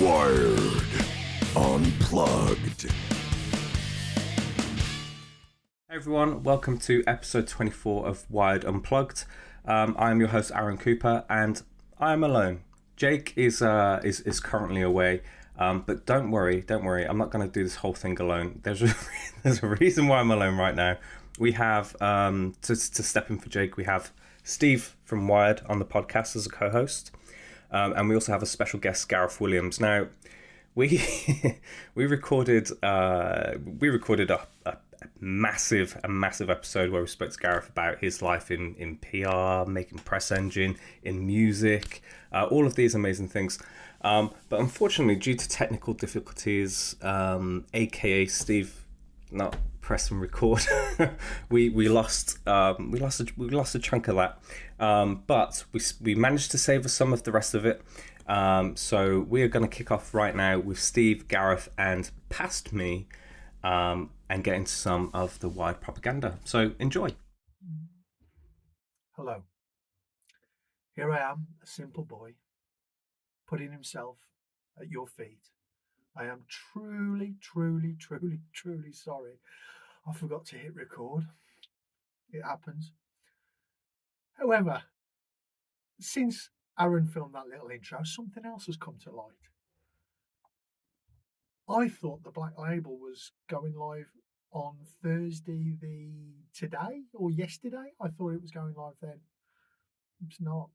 Wired. Unplugged. Hey everyone, welcome to episode 24 of Wired Unplugged. I am your host Aaron Cooper, and I am alone. Jake is currently away, but don't worry. I'm not going to do this whole thing alone. There's a reason why I'm alone right now. We have to step in for Jake. We have Steve from Wired on the podcast as a co-host, and we also have a special guest, Gareth Williams. Now, we recorded a massive episode where we spoke to Gareth about his life in PR, making press engine, in music, all of these amazing things. But unfortunately, due to technical difficulties, aka Steve not press and record, we lost a chunk of that. But we managed to save us some of the rest of it. So we are going to kick off right now with Steve, Gareth, and past me, and get into some of the wide propaganda. So enjoy. Hello. Here I am, a simple boy, putting himself at your feet. I am truly sorry. I forgot to hit record. It happens. However, since Aaron filmed that little intro, something else has come to light. I thought the Black Label was going live on Thursday today or yesterday. I thought it was going live then. It's not.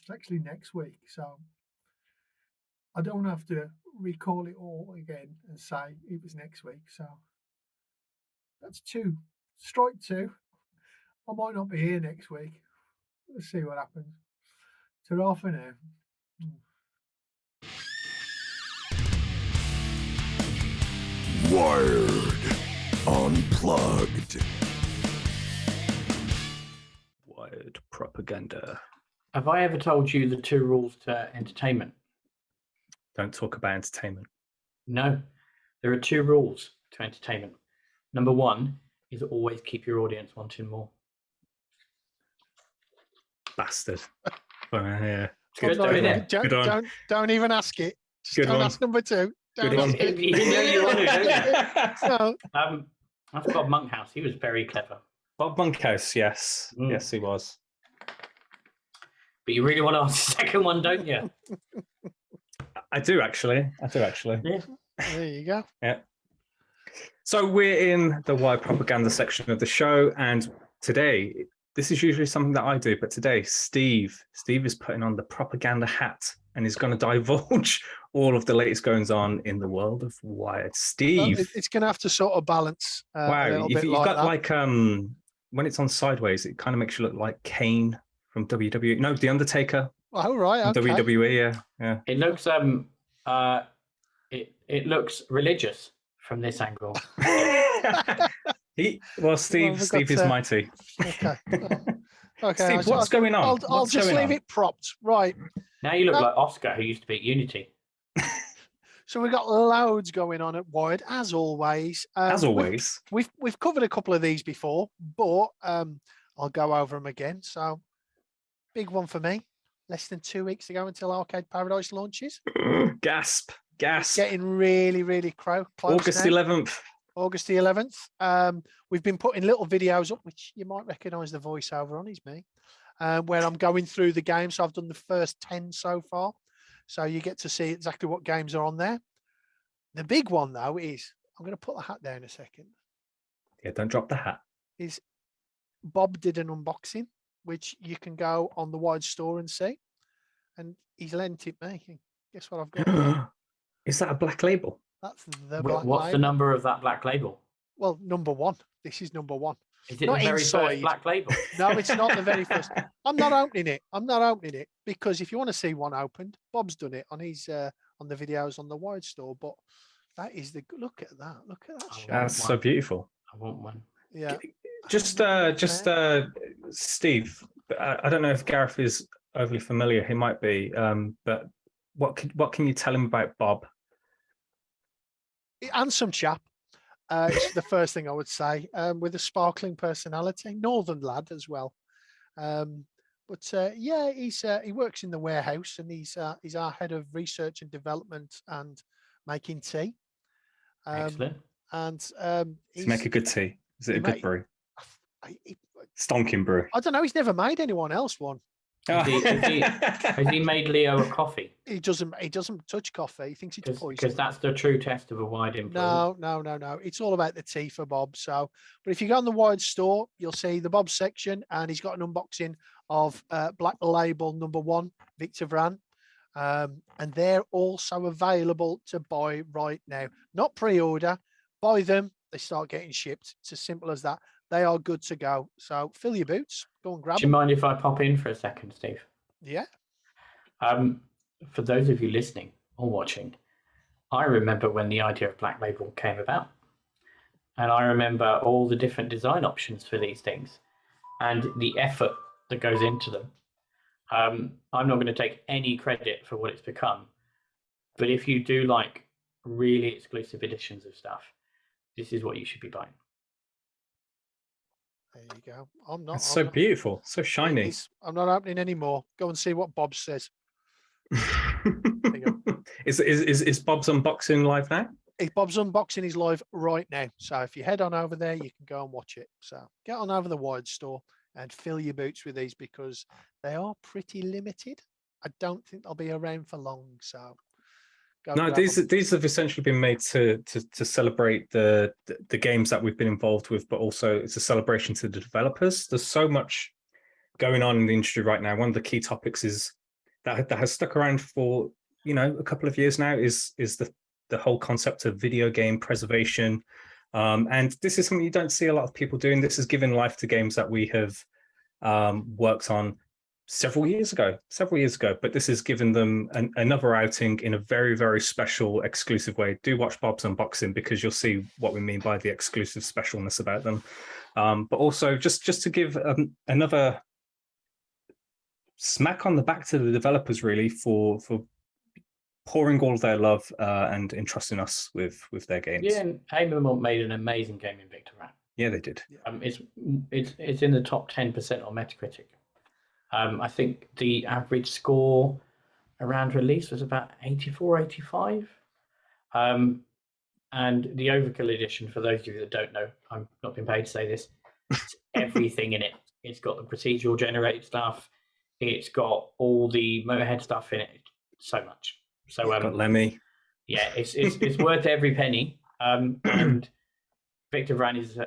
It's actually next week. So I don't have to recall it all again and say it was next week. So that's two. Strike two. I might not be here next week. Let's see what happens. Ta-ra for now. Wired. Unplugged. Wired propaganda. Have I ever told you the two rules to entertainment? Don't talk about entertainment. No, there are two rules to entertainment. Number one is always keep your audience wanting more. Bastard. Yeah. Good, isn't it? Don't even ask it. Just Good don't one. ask number two. Good one. You know you want to, don't you? So, That's Bob Monkhouse. He was very clever. Bob Monkhouse, yes. Mm. Yes, he was. But you really want to ask the second one, don't you? I do actually. Yeah. there you go. Yeah. So we're in the wide propaganda section of the show, and today, this is usually something that I do, but today, Steve is putting on the propaganda hat and is going to divulge all of the latest goings on in the world of Wired. Steve. Well, it's going to have to sort of balance. Wow, you've got like when it's on sideways, it kind of makes you look like Kane from WWE. No, The Undertaker. Oh, right. Okay. WWE, yeah. It looks it looks religious from this angle. Steve is mighty. Okay. Okay. Steve, what's going on? I'll just leave it propped. Right. Now you look like Oscar, who used to be at Unity. So we've got loads going on at Wired, as always. We've covered a couple of these before, but I'll go over them again. So, big one for me. Less than 2 weeks to go until Arcade Paradise launches. Gasp. Getting really close. August 11th. August the 11th. We've been putting little videos up, which you might recognise the voiceover on, is me, where I'm going through the game. So I've done the first 10 so far. So you get to see exactly what games are on there. The big one, though, is, I'm going to put the hat down a second. Yeah, don't drop the hat. Is Bob did an unboxing, which you can go on the Wide store and see. And he's lent it me. Guess what I've got? Is that a black label? That's the black What's label. the number of that black label? Well, number one. This is number one. Is it Not the very inside. first black label? No, it's not the very first. I'm not opening it because if you want to see one opened, Bob's done it on his on the videos on the Wide store. But that is the look at that. Look at that. Oh, shot. That's so beautiful. I want one. Yeah. Just Steve. I don't know if Gareth is overly familiar. He might be. But what can you tell him about Bob? Handsome chap. It's the first thing I would say. With a sparkling personality, northern lad as well. But yeah, he works in the warehouse, and he's our head of research and development and making tea. Excellent. And To make a good tea. Is it a good brew? Stonking brew. I don't know. He's never made anyone else one. Has he made Leo a coffee? He doesn't touch coffee. He thinks it's poison. Because that's the true test of a wide influence. No. It's all about the tea for Bob. So, but if you go on the Wired store, you'll see the Bob section, and he's got an unboxing of Black Label #1 Victor Vran, and they're also available to buy right now. Not pre-order, buy them. They start getting shipped. It's as simple as that. They are good to go. So fill your boots. Go and grab them. Do you mind if I pop in for a second, Steve? Yeah. For those of you listening or watching, I remember when the idea of Black Label came about. And I remember all the different design options for these things and the effort that goes into them. I'm not going to take any credit for what it's become. But if you do like really exclusive editions of stuff, this is what you should be buying. There you go. I'm not. It's so beautiful, so shiny. I'm not opening anymore. Go and see what Bob says. Is Bob's unboxing live now? Bob's unboxing is live right now. So if you head on over there, you can go and watch it. So get on over the Wired store and fill your boots with these, because they are pretty limited. I don't think they'll be around for long. So no, these have essentially been made to celebrate the games that we've been involved with, but also it's a celebration to the developers. There's so much going on in the industry right now. One of the key topics is that has stuck around for a couple of years now is the whole concept of video game preservation, and this is something you don't see a lot of people doing. This is giving life to games that we have worked on several years ago, but this has given them another outing in a very, very special, exclusive way. Do watch Bob's unboxing, because you'll see what we mean by the exclusive specialness about them. But also just to give another smack on the back to the developers, really, for pouring all of their love and entrusting us with their games. Yeah, and Haemimont made an amazing game in Victor Vran. Yeah, they did. It's in the top 10% on Metacritic. I think the average score around release was about 84, 85. And the Overkill edition, for those of you that don't know, I'm not being paid to say this, it's everything in it. It's got the procedural generated stuff. It's got all the Motorhead stuff in it. So much. So got Lemmy. Yeah, it's worth every penny. And Victor Vran is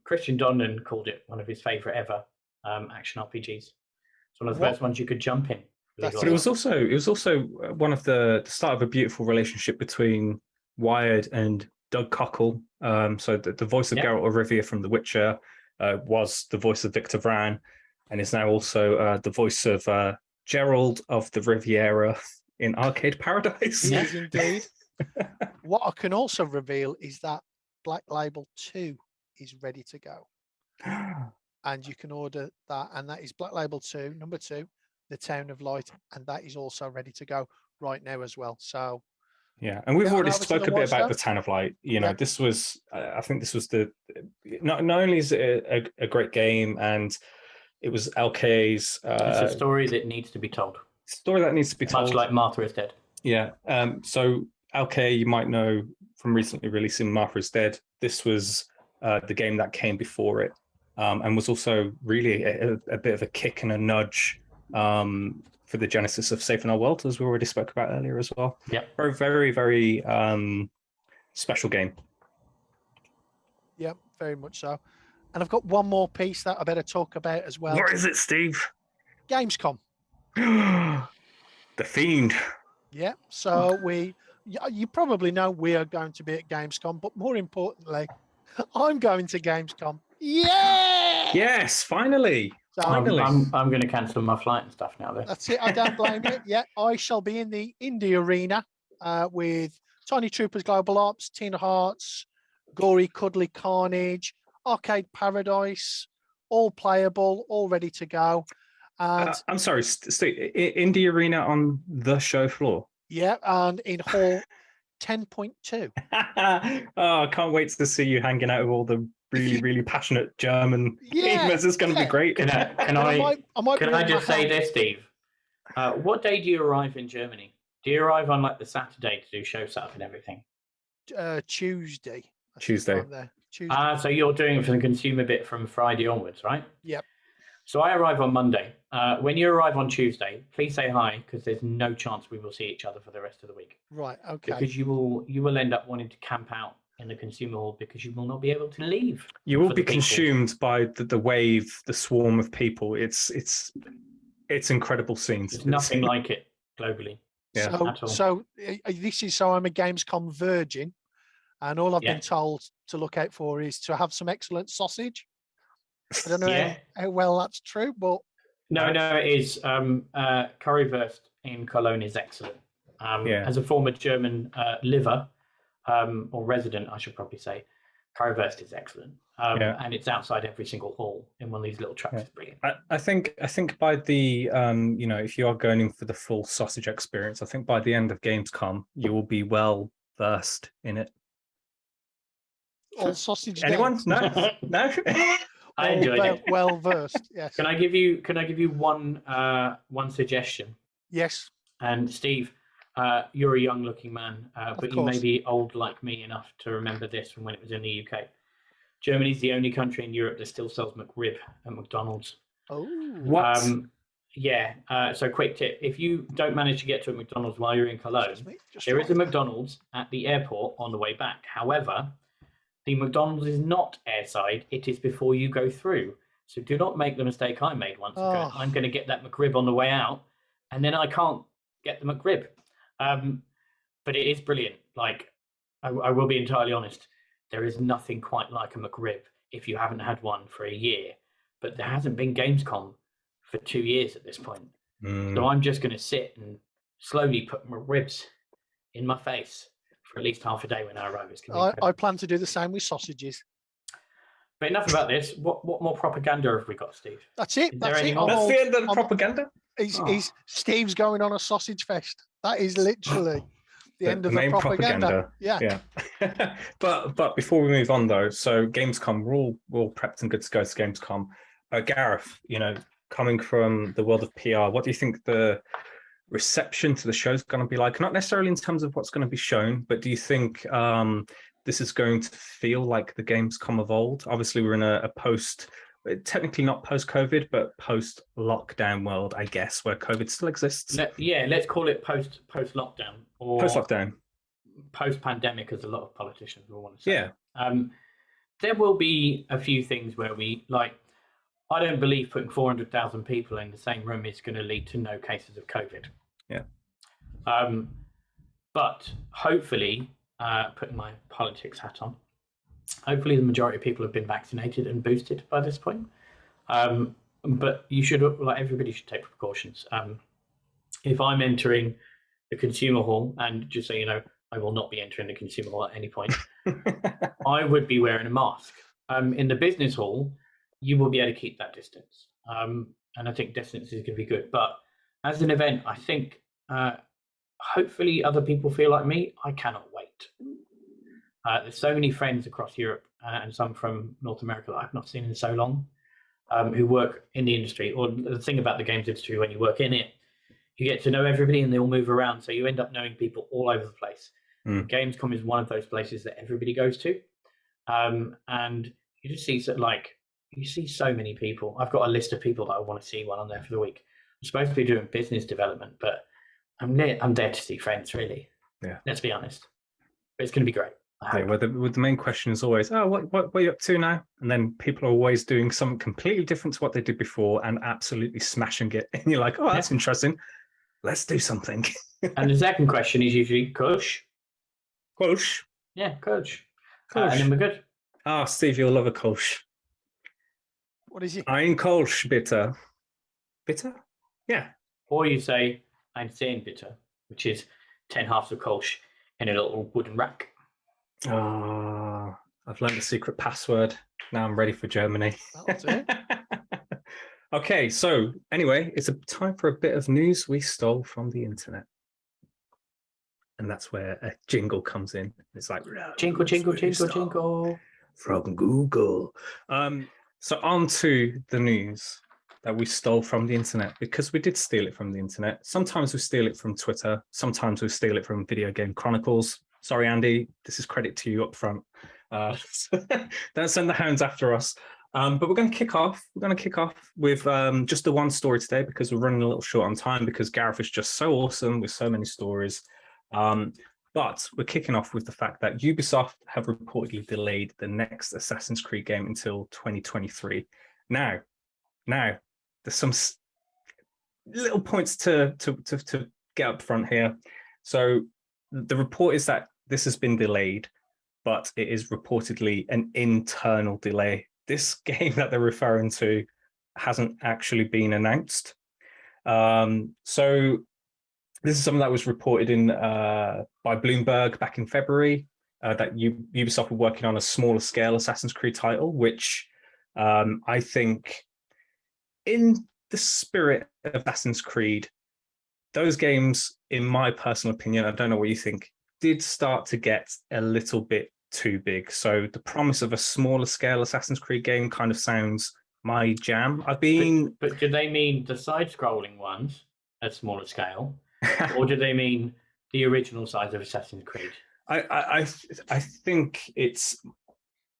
Christian Donnan called it one of his favorite ever action RPGs. It's one of the first ones you could jump in. But it was also one of the start of a beautiful relationship between Wired and Doug Cockle. So the voice of Geralt of Rivia from The Witcher was the voice of Victor Vran, and is now also the voice of Gerald of the Riviera in Arcade Paradise. Yes, indeed. What I can also reveal is that Black Label 2 is ready to go. And you can order that, and that is Black Label 2, number 2, The Town of Light, and that is also ready to go right now as well. So yeah, and we've already spoke a bit about The Town of Light. This was, I think this was not only is it a great game, and it was LK's it's a story that needs to be told. Much like Martha is Dead. Yeah. So LK, you might know from recently releasing Martha is Dead. This was the game that came before it, and was also really a bit of a kick and a nudge for the genesis of Saving Our World, as we already spoke about earlier as well. Yeah. Very, very, very special game. Yeah, very much so. And I've got one more piece that I better talk about as well. What is it, Steve? Gamescom. The Fiend. Yeah. So you probably know we are going to be at Gamescom, but more importantly, I'm going to Gamescom. Yeah. Yes, finally. So finally. I'm going to cancel my flight and stuff now. Then. That's it. I don't blame you. Yeah, I shall be in the indie arena with Tiny Troopers Global Ops, Teen Hearts, Gory Cuddly Carnage, Arcade Paradise, all playable, all ready to go. And I'm sorry, Steve, indie arena on the show floor. Yeah, and in hall 10.2. Oh, I can't wait to see you hanging out with all the really passionate German Yeah, gamers. It's going to yeah. be great. Can I might can bring I my just say hand. this, Steve? What day do you arrive in Germany? Do you arrive on like the Saturday to do show setup and everything? Tuesday. I think Tuesday. I'm there. Tuesday. So you're doing it for the consumer bit from Friday onwards, right? Yep. So I arrive on Monday. When you arrive on Tuesday, please say hi because there's no chance we will see each other for the rest of the week. Right. Okay. Because you will end up wanting to camp out in the consumer hall because you will not be able to leave. You will for be the people. consumed by the wave, the swarm of people. It's incredible scenes. There's nothing like it globally. Yeah. At all. So this is so I'm a Gamescom virgin, and all I've Yeah. been told to look out for is to have some excellent sausage. I don't know Yeah. how well that's true, but No, it is. Currywurst in Cologne is excellent. Yeah. As a former German liver, or resident, I should probably say, Currywurst is excellent. And it's outside every single hall in one of these little trucks. Yeah. It's brilliant. I think by the if you are going in for the full sausage experience, I think by the end of Gamescom you will be well versed in it. all sausage. Anyone? days. No, no. I enjoyed it. Well versed. Yes. Can I give you one suggestion? Yes. And Steve, you're a young-looking man, but you may course. be old like me enough to remember this from when it was in the UK. Germany's the only country in Europe that still sells McRib at McDonald's. Oh. What? So quick tip: if you don't manage to get to a McDonald's while you're in Cologne, Just there is a right. McDonald's at the airport on the way back. However, the McDonald's is not airside; it is before you go through. So do not make the mistake I made once ago. Oh. I'm going to get that McRib on the way out, and then I can't get the McRib. But it is brilliant. Like, I will be entirely honest. There is nothing quite like a McRib if you haven't had one for a year. But there hasn't been Gamescom for 2 years at this point. So I'm just going to sit and slowly put McRibs in my face for at least half a day when I arrive. It's gonna be I plan to do the same with sausages. But enough about this. What more propaganda have we got, Steve? That's it. Is there That's any it. more? That's the end of the I'm- propaganda. He's Steve's going on a sausage fest. That is literally the end of the main propaganda. Yeah. Yeah. but before we move on though, so Gamescom, we're all prepped and good to go to Gamescom. Gareth, coming from the world of PR, what do you think the reception to the show is going to be like? Not necessarily in terms of what's going to be shown, but do you think this is going to feel like the Gamescom of old? Obviously, we're in a post, technically not post-COVID, but post-lockdown world, I guess, where COVID still exists. Let's call it post-lockdown or Post-lockdown. post-pandemic, as a lot of politicians will want to say. Yeah. There will be a few things where I don't believe putting 400,000 people in the same room is going to lead to no cases of COVID. Yeah. But hopefully, putting my politics hat on, hopefully the majority of people have been vaccinated and boosted by this point. But you should, everybody should take precautions. If I'm entering the consumer hall, and just so you know, I will not be entering the consumer hall at any point, I would be wearing a mask. In the business hall, you will be able to keep that distance. And I think distance is going to be good. But as an event, I think hopefully other people feel like me. I cannot wait. There's so many friends across Europe and some from North America that I've not seen in so long who work in the industry. Or the thing about the games industry, when you work in it, you get to know everybody and they all move around. So you end up knowing people all over the place. Gamescom is one of those places that everybody goes to. And you just see you see so many people. I've got a list of people that I want to see while I'm there for the week. I'm supposed to be doing business development, but I'm there to see friends, really. Yeah. Let's be honest. But it's going to be great. Yeah, well, the main question is always, what are you up to now? And then people are always doing something completely different to what they did before and absolutely smashing it. And you're like, oh, that's interesting. Let's do something. And the second question is usually, Coach? Kolsch. Yeah, Coach. Kolsch. And then we're good. Ah, Steve, you'll love a Kolsch. What is it? Ein Kolsch, bitte. Bitte? Yeah. Or you say, Ein 10 bitte, which is 10 halves of Kolsch in a little wooden rack. Oh, I've learned the secret password. Now I'm ready for Germany. That'll do. Okay, so anyway, it's a time for a bit of news we stole from the internet. And that's where a jingle comes in. It's like, Jingle, jingle, jingle, jingle. from Google. So on to the news that we stole from the internet, because we did steal it from the internet. Sometimes we steal it from Twitter. Sometimes we steal it from Video Game Chronicles. Sorry, Andy, this is credit to you up front. Don't send the hounds after us. But we're going to kick off. We're going to kick off with just the one story today, because we're running a little short on time, because Gareth is just so awesome with so many stories. But we're kicking off with the fact that Ubisoft have reportedly delayed the next Assassin's Creed game until 2023. Now, there's some little points to get up front here. So the report is that this has been delayed, but it is reportedly an internal delay. This game that they're referring to hasn't actually been announced. So this is something that was reported in by Bloomberg back in February, that Ubisoft were working on a smaller scale Assassin's Creed title, which I think, in the spirit of Assassin's Creed, those games, in my personal opinion, I don't know what you think, did start to get a little bit too big. So the promise of a smaller scale Assassin's Creed game kind of sounds my jam. But do they mean the side-scrolling ones at smaller scale, or do they mean the original size of Assassin's Creed? I think it's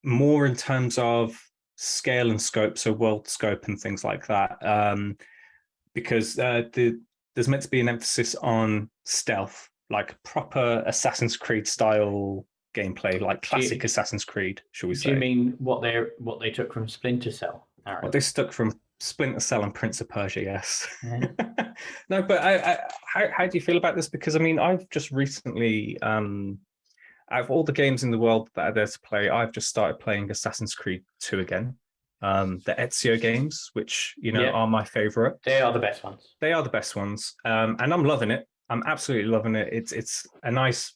more in terms of scale and scope, so world scope and things like that, because there's meant to be an emphasis on stealth, like proper Assassin's Creed style gameplay, like classic Assassin's Creed, shall we say. Do you mean what they took from Splinter Cell? What they took from Splinter Cell and Prince of Persia, yes. Yeah. No, but how do you feel about this? Because, I mean, I've just recently, out of all the games in the world that are there to play, I've just started playing Assassin's Creed 2 again. The Ezio games, which, are my favorite. They are the best ones. They are the best ones. And I'm loving it. I'm absolutely loving it. It's a nice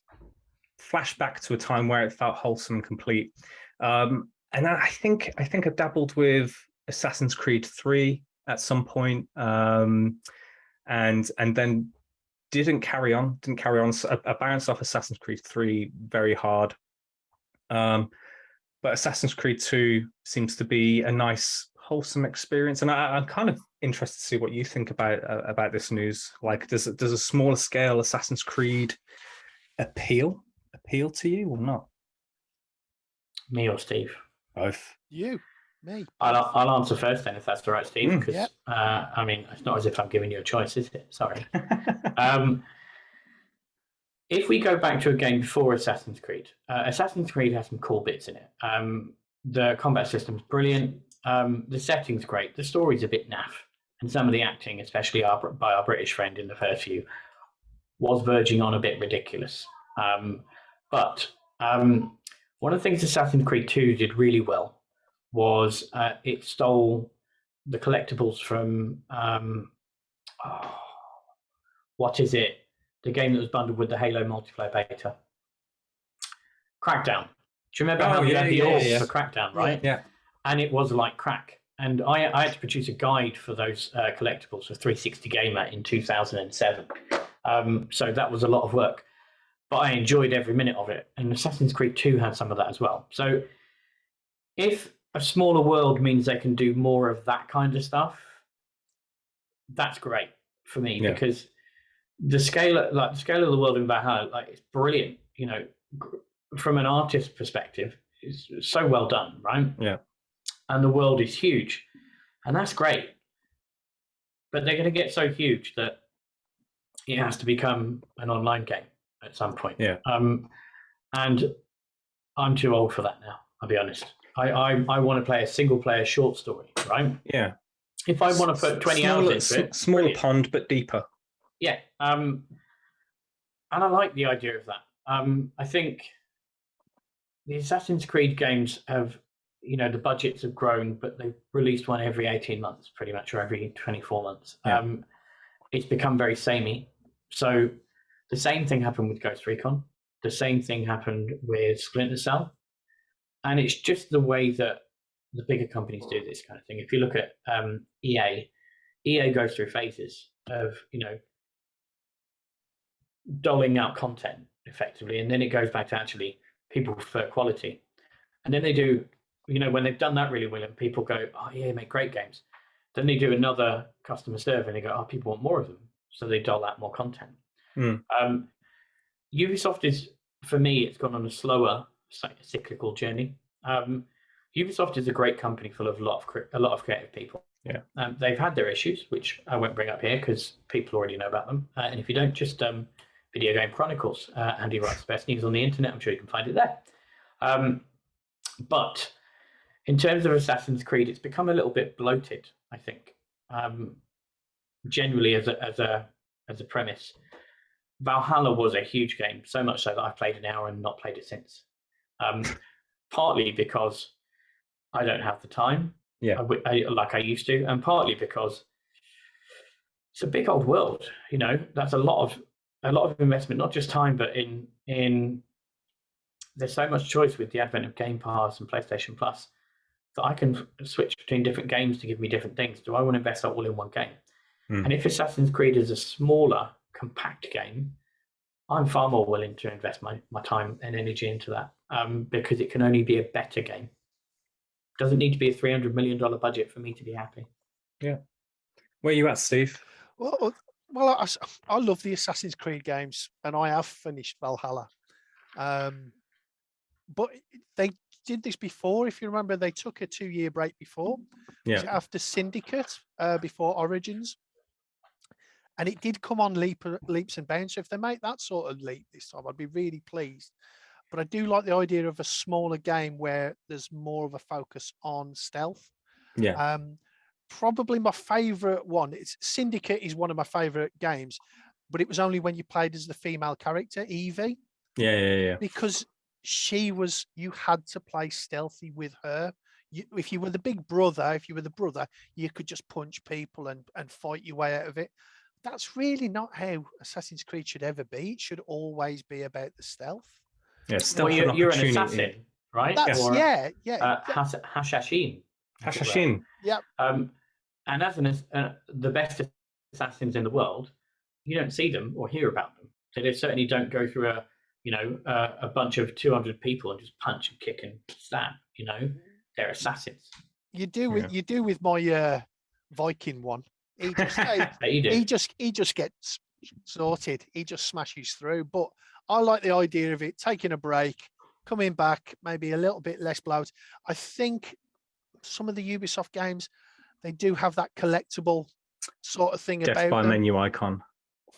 flashback to a time where it felt wholesome and complete. And I think I dabbled with Assassin's Creed 3 at some point, and then didn't carry on. So I bounced off Assassin's Creed 3 very hard. But Assassin's Creed 2 seems to be a nice, wholesome experience, and I'm kind of interested to see what you think about this news. Like, does a smaller scale Assassin's Creed appeal to you or not? Me or Steve? Both. You, me. I'll answer first then, if that's all right, Steve. Because Yep. I mean, it's not as if I'm giving you a choice, is it? Sorry. If we go back to a game before Assassin's Creed has some cool bits in it. The combat system's brilliant. The setting's great. The story's a bit naff, and some of the acting, especially by our British friend in the first few, was verging on a bit ridiculous. But one of the things Assassin's Creed 2 did really well was it stole the collectibles from what is it? The game that was bundled with the Halo multiplayer beta, Crackdown. Do you remember how you had the orb for Crackdown, right? Yeah. And it was like crack. And I had to produce a guide for those collectibles for 360 Gamer in 2007. So that was a lot of work, but I enjoyed every minute of it. And Assassin's Creed 2 had some of that as well. So if a smaller world means they can do more of that kind of stuff, that's great for me, because the scale of the world in Valhalla, like, it's brilliant. From an artist perspective, it's so well done, right? Yeah. And the world is huge, and that's great. But they're going to get so huge that it has to become an online game at some point. Yeah. And I'm too old for that now, I'll be honest. I want to play a single player short story, right? Yeah. If I want to put 20 hours into it. Smaller pond, but deeper. Yeah. And I like the idea of that. I think the Assassin's Creed games have, the budgets have grown, but they've released one every 18 months, pretty much, or every 24 months. Yeah. It's become very samey. So the same thing happened with Ghost Recon. The same thing happened with Splinter Cell. And it's just the way that the bigger companies do this kind of thing. If you look at EA goes through phases of, doling out content effectively, and then it goes back to actually people prefer quality. And then they do, when they've done that really well, and people go, oh yeah, you make great games. Then they do another customer survey and they go, oh, people want more of them. So they dole out more content. Ubisoft is, for me, it's gone on a slower cyclical journey. Ubisoft is a great company full of a lot of creative people. Yeah. They've had their issues, which I won't bring up here because people already know about them. And if you don't, just Video Game Chronicles. Andy writes the best news on the internet. I'm sure you can find it there. But in terms of Assassin's Creed, it's become a little bit bloated, I think. Generally, as a premise, Valhalla was a huge game, so much so that I've played an hour and not played it since. Partly because I don't have the time, like I used to, and partly because it's a big old world. That's a lot of investment, not just time, but in there's so much choice with the advent of Game Pass and PlayStation Plus that I can switch between different games to give me different things. Do I want to invest all in one game? And if Assassin's Creed is a smaller, compact game, I'm far more willing to invest my time and energy into that because it can only be a better game. It doesn't need to be a $300 million budget for me to be happy. Yeah. Where are you at, Steve? Well, I love the Assassin's Creed games, and I have finished Valhalla. But they did this before. If you remember, they took a 2-year break before. Yeah. Was it after Syndicate, before Origins? And it did come on leaps and bounds. So if they make that sort of leap this time, I'd be really pleased. But I do like the idea of a smaller game where there's more of a focus on stealth. Yeah. Probably my favorite one. Syndicate is one of my favorite games, but it was only when you played as the female character, Evie. Yeah. Because you had to play stealthy with her. If you were the big brother, you could just punch people and fight your way out of it. That's really not how Assassin's Creed should ever be. It should always be about the stealth. Yeah, stealth. Well, you're an assassin, right? Yeah. Hashashin. Hashashin. Yeah. And as the best assassins in the world, you don't see them or hear about them. So they certainly don't go through a bunch of 200 people and just punch and kick and stab. They're assassins. You do with my Viking one. He just gets sorted. He just smashes through. But I like the idea of it taking a break, coming back, maybe a little bit less bloat. I think some of the Ubisoft games, they do have that collectible sort of thing Death about by them. menu icon.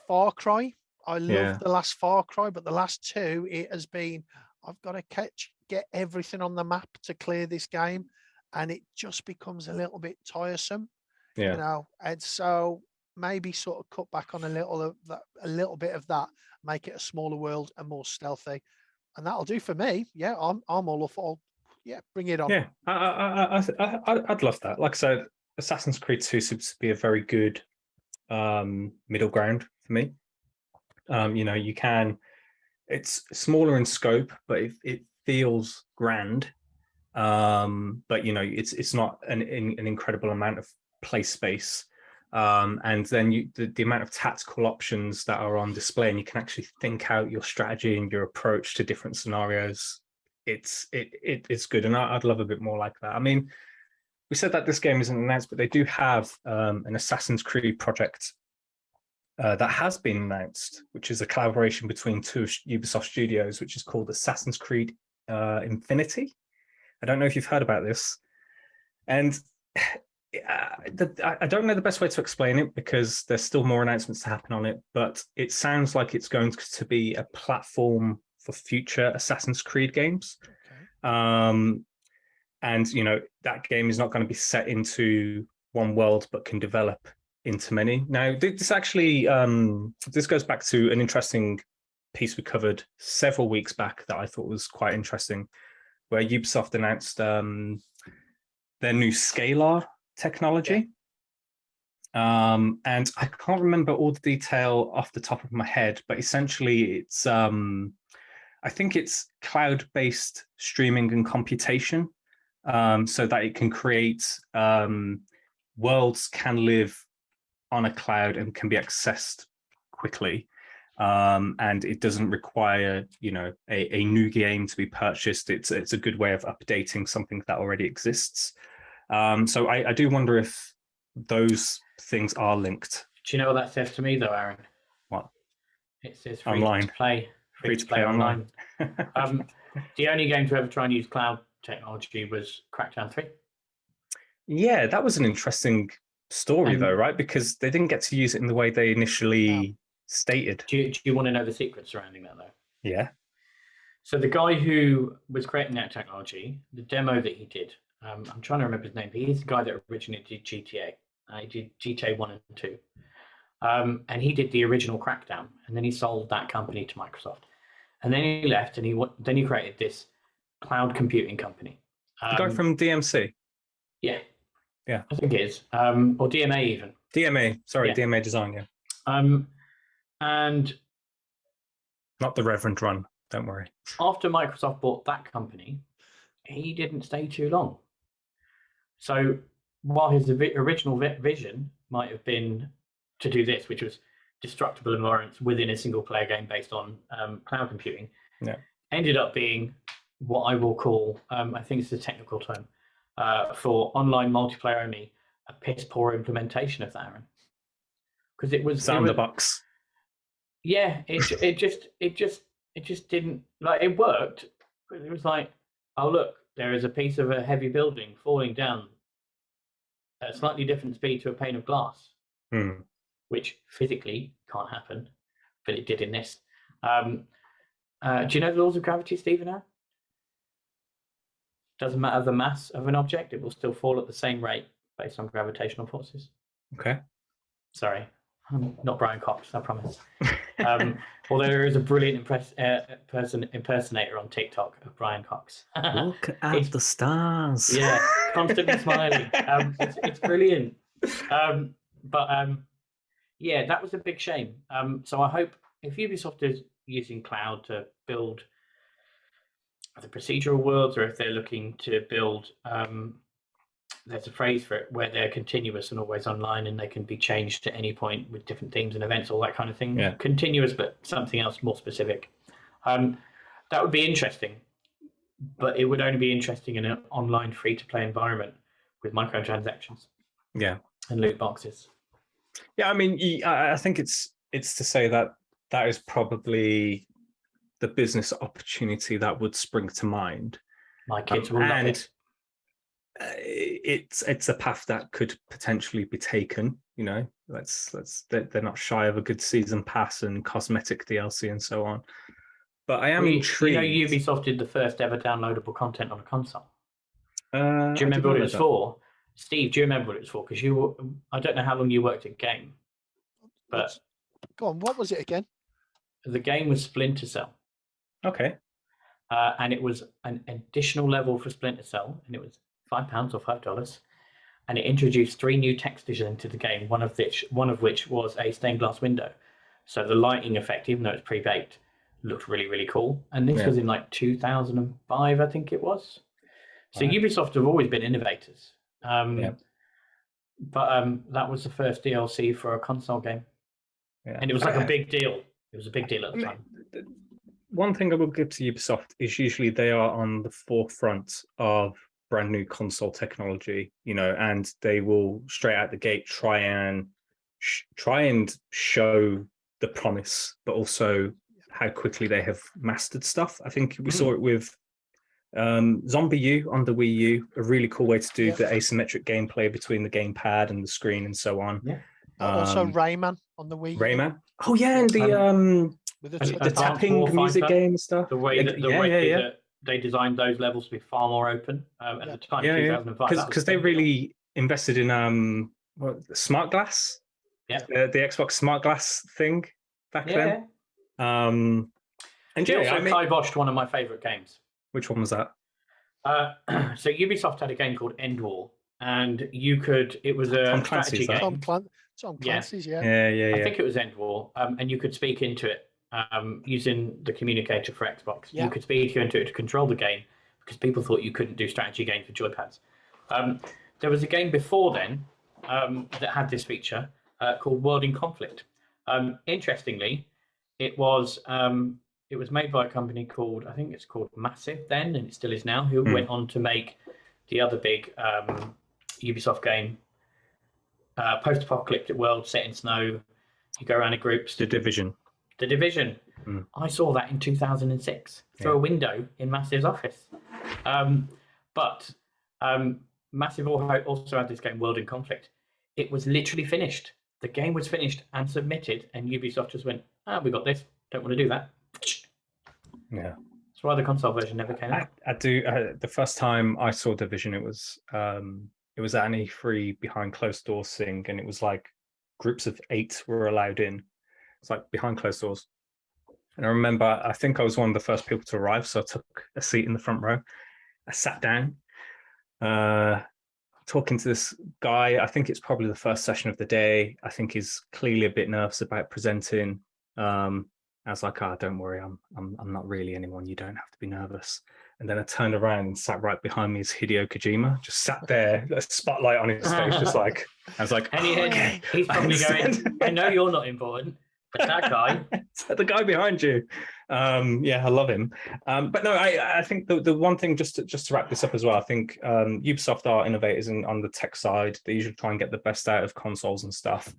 Far Cry. I love the last Far Cry, but the last two, it has been, I've got to get everything on the map to clear this game, and it just becomes a little bit tiresome. Yeah. And so maybe sort of cut back on a little bit of that, make it a smaller world and more stealthy, and that'll do for me. Yeah, I'm all up for. Yeah, bring it on. Yeah, I'd love that. Like I said, Assassin's Creed 2 seems to be a very good middle ground for me. It's smaller in scope, but it feels grand. But it's not an incredible amount of play space. And then the amount of tactical options that are on display, and you can actually think out your strategy and your approach to different scenarios. It's good, and I'd love a bit more like that. I mean, we said that this game isn't announced, but they do have an Assassin's Creed project that has been announced, which is a collaboration between two Ubisoft studios, which is called Assassin's Creed Infinity. I don't know if you've heard about this, and I don't know the best way to explain it because there's still more announcements to happen on it, but it sounds like it's going to be a platform for future Assassin's Creed games. Okay. And that game is not going to be set into one world, but can develop into many. Now, this actually this goes back to an interesting piece we covered several weeks back that I thought was quite interesting, where Ubisoft announced their new Scalar technology. Yeah. And I can't remember all the detail off the top of my head, but essentially it's I think it's cloud-based streaming and computation, so that it can create worlds can live on a cloud and can be accessed quickly. and it doesn't require, you know, a new game to be purchased. It's a good way of updating something that already exists. So I do wonder if those things are linked. Do you know what that says to me, though, Aaron? What? It says free Online. to play. Free to play online. The only game to ever try and use cloud technology was Crackdown 3. Yeah, that was an interesting story, though, right? Because they didn't get to use it in the way they initially stated. Do you want to know the secret surrounding that, though? Yeah. So the guy who was creating that technology, the demo that he did, I'm trying to remember his name, but he's the guy that originally did GTA. He did GTA 1 and 2. And he did the original Crackdown, and then he sold that company to Microsoft. And then he left, and then he created this cloud computing company. The guy from DMC? Yeah. Yeah. I think it is. Or DMA even. DMA, sorry, yeah. DMA Design, yeah. And not the Reverend Run, don't worry. After Microsoft bought that company, he didn't stay too long. So while his original vision might have been to do this, which was destructible environments within a single player game based on cloud computing, ended up being what I will call, I think it's a technical term, for online multiplayer only, a piss poor implementation of that, Aaron. Because it was sound the box. Yeah, it just didn't, like, it worked, but it was like, oh look, there is a piece of a heavy building falling down at a slightly different speed to a pane of glass, which physically can't happen, but it did in this. Do you know the laws of gravity, Stephen? Doesn't matter the mass of an object, it will still fall at the same rate based on gravitational forces. Okay. Sorry, I'm not Brian Cox, I promise. Although there is a brilliant impersonator on TikTok of Brian Cox. Look at the stars. Yeah, constantly smiling. It's brilliant. Yeah, that was a big shame. So I hope if Ubisoft is using cloud to build the procedural worlds, or if they're looking to build, there's a phrase for it, where they're continuous and always online, and they can be changed at any point with different themes and events, all that kind of thing. Yeah. Continuous, but something else more specific. That would be interesting, but it would only be interesting in an online free-to-play environment with microtransactions. Yeah. And loot boxes. Yeah, I mean, I think it's to say that that is probably the business opportunity that would spring to mind. My kids will love it. It's a path that could potentially be taken. You know, they're not shy of a good season pass and cosmetic DLC and so on. But I am intrigued. You know, Ubisoft did the first ever downloadable content on a console. Do you remember what it was for? Steve, do you remember what it was for? Because I don't know how long you worked at Game, but go on. What was it again? The game was Splinter Cell. Okay. And it was an additional level for Splinter Cell, and it was £5 or $5, and it introduced 3 new textures into the game. One of which was a stained glass window. So the lighting effect, even though it's pre-baked, looked really, really cool. And this was in like 2005, I think it was. So Ubisoft have always been innovators. But that was the first DLC for a console game. Yeah. And it was like a big deal. It was a big deal at the time. One thing I will give to Ubisoft is usually they are on the forefront of brand new console technology, you know, and they will straight out the gate try and show the promise, but also how quickly they have mastered stuff. I think we saw it with Zombie U on the Wii U, a really cool way to do the asymmetric gameplay between the gamepad and the screen and so on. Yeah. Also Rayman on the Wii U. Rayman. Oh yeah, and the tapping music game and stuff. The way that they designed those levels to be far more open at the time, 2005. Because they really invested in smart glass. Yeah. The Xbox smart glass thing back then. And kiboshed one of my favorite games. Which one was that? So Ubisoft had a game called End War, and it was a strategy game. Tom Clancy's, Yeah. I think it was End War, and you could speak into it using the communicator for Xbox. Yeah. You could speak into it to control the game, because people thought you couldn't do strategy games with joypads. There was a game before then that had this feature called World in Conflict. Interestingly, it was made by a company called, I think it's called Massive then, and it still is now, who went on to make the other big Ubisoft game, post-apocalyptic world set in snow. You go around in groups. The Division. The Division. I saw that in 2006 through a window in Massive's office. But Massive also had this game, World in Conflict. It was literally finished. The game was finished and submitted, and Ubisoft just went, we got this. Don't want to do that. Yeah. That's why the console version never came out. I do. The first time I saw Division, it was at an E3 behind closed doors thing, and it was like groups of 8 were allowed in. It's like behind closed doors. And I remember, I think I was one of the first people to arrive, so I took a seat in the front row. I sat down, talking to this guy. I think it's probably the first session of the day. I think he's clearly a bit nervous about presenting. I was like, don't worry, I'm not really anyone. You don't have to be nervous. And then I turned around and sat right behind me is Hideo Kojima, just sat there, a spotlight on his face, just like, I was like, and he's probably going, I know you're not important, but that guy. The guy behind you. I love him. But no, I think the one thing, just to wrap this up as well, I think Ubisoft are innovators on the tech side. They usually try and get the best out of consoles and stuff.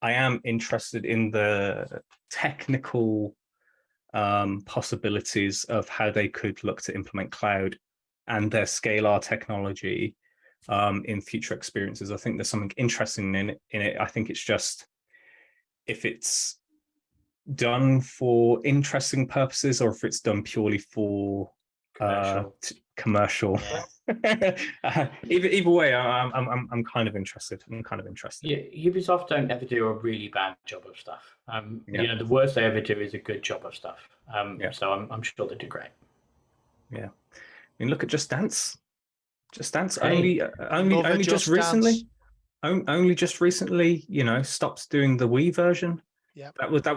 I am interested in the technical possibilities of how they could look to implement cloud and their scalar technology in future experiences. I think there's something interesting in it. I think it's just, if it's done for interesting purposes or if it's done purely for commercial. Either way, I'm kind of interested. Yeah, Ubisoft don't ever do a really bad job of stuff. You know, the worst they ever do is a good job of stuff. So I'm sure they do great. Yeah, I mean, look at Just Dance. Just Dance Hey, only just recently. Only just recently, you know, stopped doing the Wii version. Yeah, that was up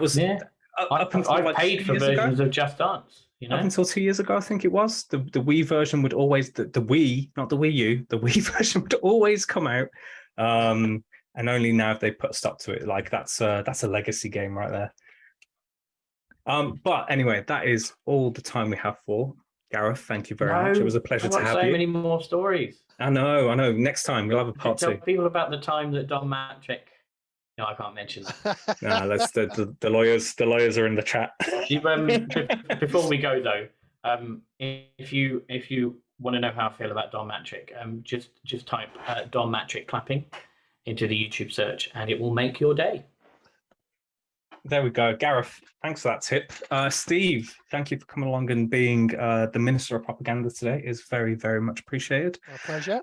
until I like paid 2 for years ago. versions of Just Dance. You know, Up until 2 years ago, I think it was, the Wii version would always, the Wii, not the Wii U, the Wii version would always come out, and only now have they put a stop to it. Like that's a legacy game right there. But anyway, that is all the time we have for Gareth. Thank you very much. It was a pleasure to have so you. many more stories. I know. Next time we'll have a part Tell 2. people about the time that Don Matrick. No, I can't mention that. Nah, let's the lawyers. The lawyers are in the chat. Before we go though, if you want to know how I feel about Don Matrick, just type Don Matrick clapping into the YouTube search, and it will make your day. There we go. Gareth, thanks for that tip. Steve, thank you for coming along and being the Minister of Propaganda today. Is very, very much appreciated. my pleasure.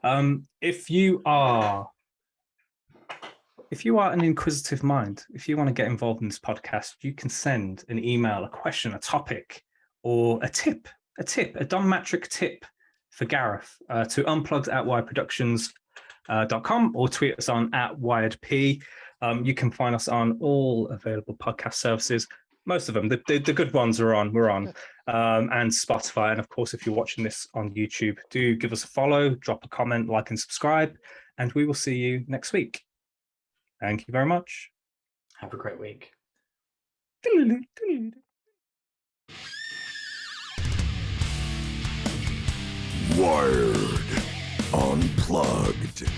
If you are an inquisitive mind, if you want to get involved in this podcast, you can send an email, a question, a topic, or a Don Matrick tip for Gareth to unplugged@wiredproductions.com or tweet us on @wiredp. You can find us on all available podcast services. Most of them, the good ones we're on, and Spotify. And of course, if you're watching this on YouTube, do give us a follow, drop a comment, like and subscribe, and we will see you next week. Thank you very much. Have a great week. Wired. Unplugged.